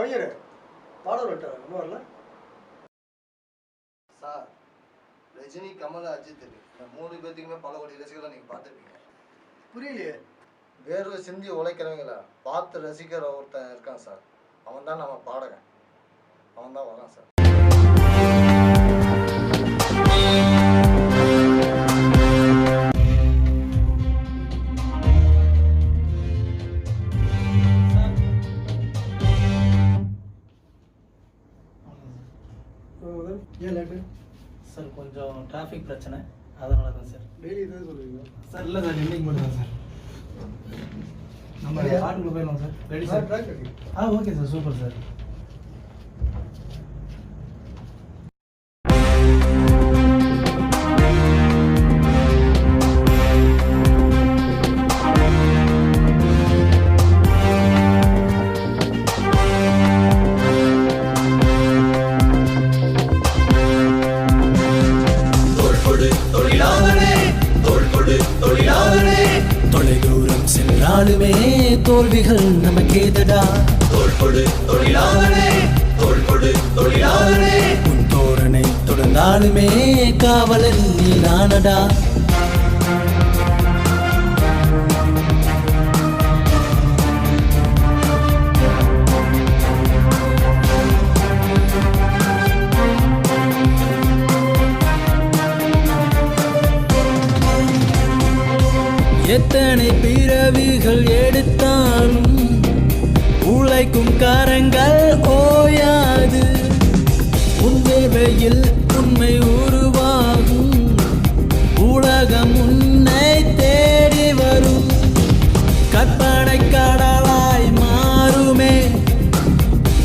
ஐயரே பாடல் விட்டார் இன்னும் வரல சார். ரஜினி, கமல், அஜித் இந்த 3 பேத்துக்குமே பல கோடி ரசிகர்களை நீங்கள் பார்த்துருப்பீங்க. புரியலையே. வேர்வை சிந்தி உழைக்கிறவங்கள பார்த்து ரசிக்கிற ஒருத்தன் இருக்கான் சார். அவன் தான் நம்ம பாடகன். அவன் தான் வரான் சார். ஏன் லேட்டு சார்? கொஞ்சம் டிராஃபிக் பிரச்சனை, அதனால தான் சார். டெய்லி இதை சொல்லுவீங்க சார்? இல்லை சார், இன்னைக்கு மட்டும் தான் சார். நம்ம பாட்டுக்குள்ள போயிடலாம் sir. Ready sir? Okay sir, super sir. நாளுமே தோல்விகள் நமக்கேதடா. உன் தோரணை தொடர்ந்தாலுமே காவலன் நீ நானடா. எத்தனை பிறவிகள் எடுத்தாலும் உழைக்கும் கரங்கள் ஓயாது. உன் வேர்வையில் உண்மை உருவாகும். உலகம் உன்னை தேடி வரும். கற்பனை கடலாய் மாறுமே.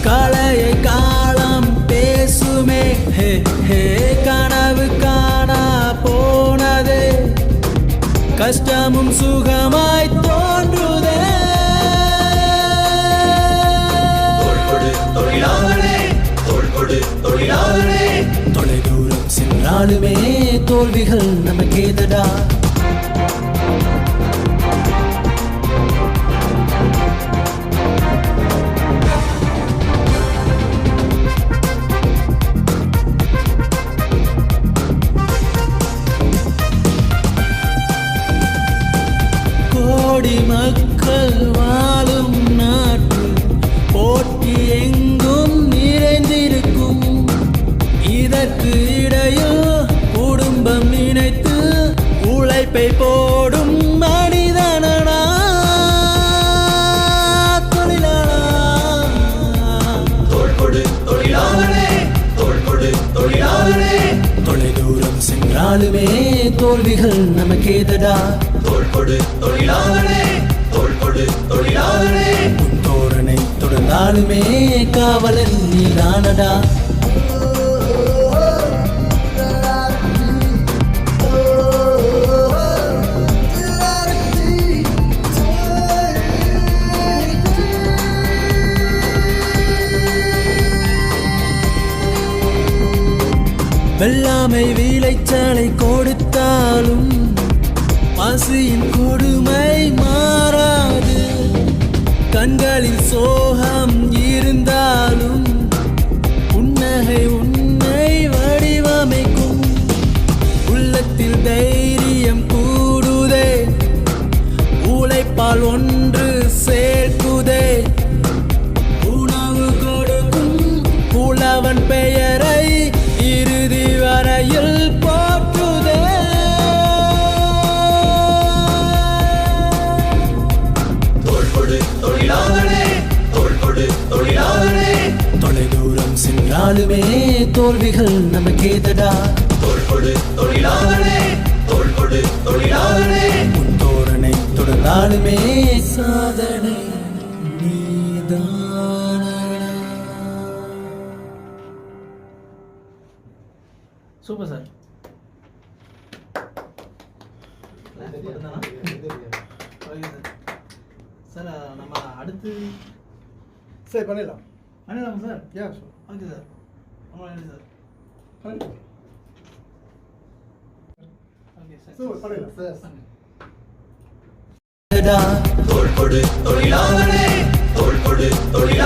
கலையை காலம் பேசுமே. ஹே ஹே கனவு காணா போனதே. கஷ்டமும் சுகமாய் தோன்றுதே. தொலைதூரம் சென்றாலுமே தோல்விகள் நமக்கேதடா. கோடி மக்கள் வாழும் நாட்டு போட்டி எங்கும் நிறைந்திருக்கும். இதற்கு இடையில் குடும்பம் நினைத்து உழைப்பை போடும் மனிதனடா. தொலைதூரம் சென்றாலுமே தோல்விகள் நமக்கேதடா. உன் தோரணை தொடர்ந்தாலுமே காவலன் நீ நானடா. வெள்ளாமை விளைச்சலை கொடுத்தாலும் பசியின் கொடுமை மாறாது. கண்களில் சோகம் இருந்தாலும் புன்னகை உன்னை வடிவமைக்கும். உள்ளத்தில் தைரியம் கூடுதே. உழைப்பால் ஒன்று சேர்க்குதே. உணவு கொடுக்கும் புலவன் பெயரை இறுதி வரையில் போற்றுதே. தொலைதூரம் சென்றாலுமே தோல்விகள் நமக்கேதடா. உன் தோரணை தொடர்ந்தாலுமே சாதனை நீதானடா. Super sir. Okay sir. Sir நம்ம அடுத்து சரி பண்ணிடலாம். பண்ணிடலாமா சார்? ஏன் சார்? Okay sir. ரொம்ப நன்றி சார். பண்ணிடலாம். Okay sir. சூப்பர் பண்ணிடலாம் சார். தோள் கொடு தொழிலாளரே, தோள் கொடு தொழிலாளரே.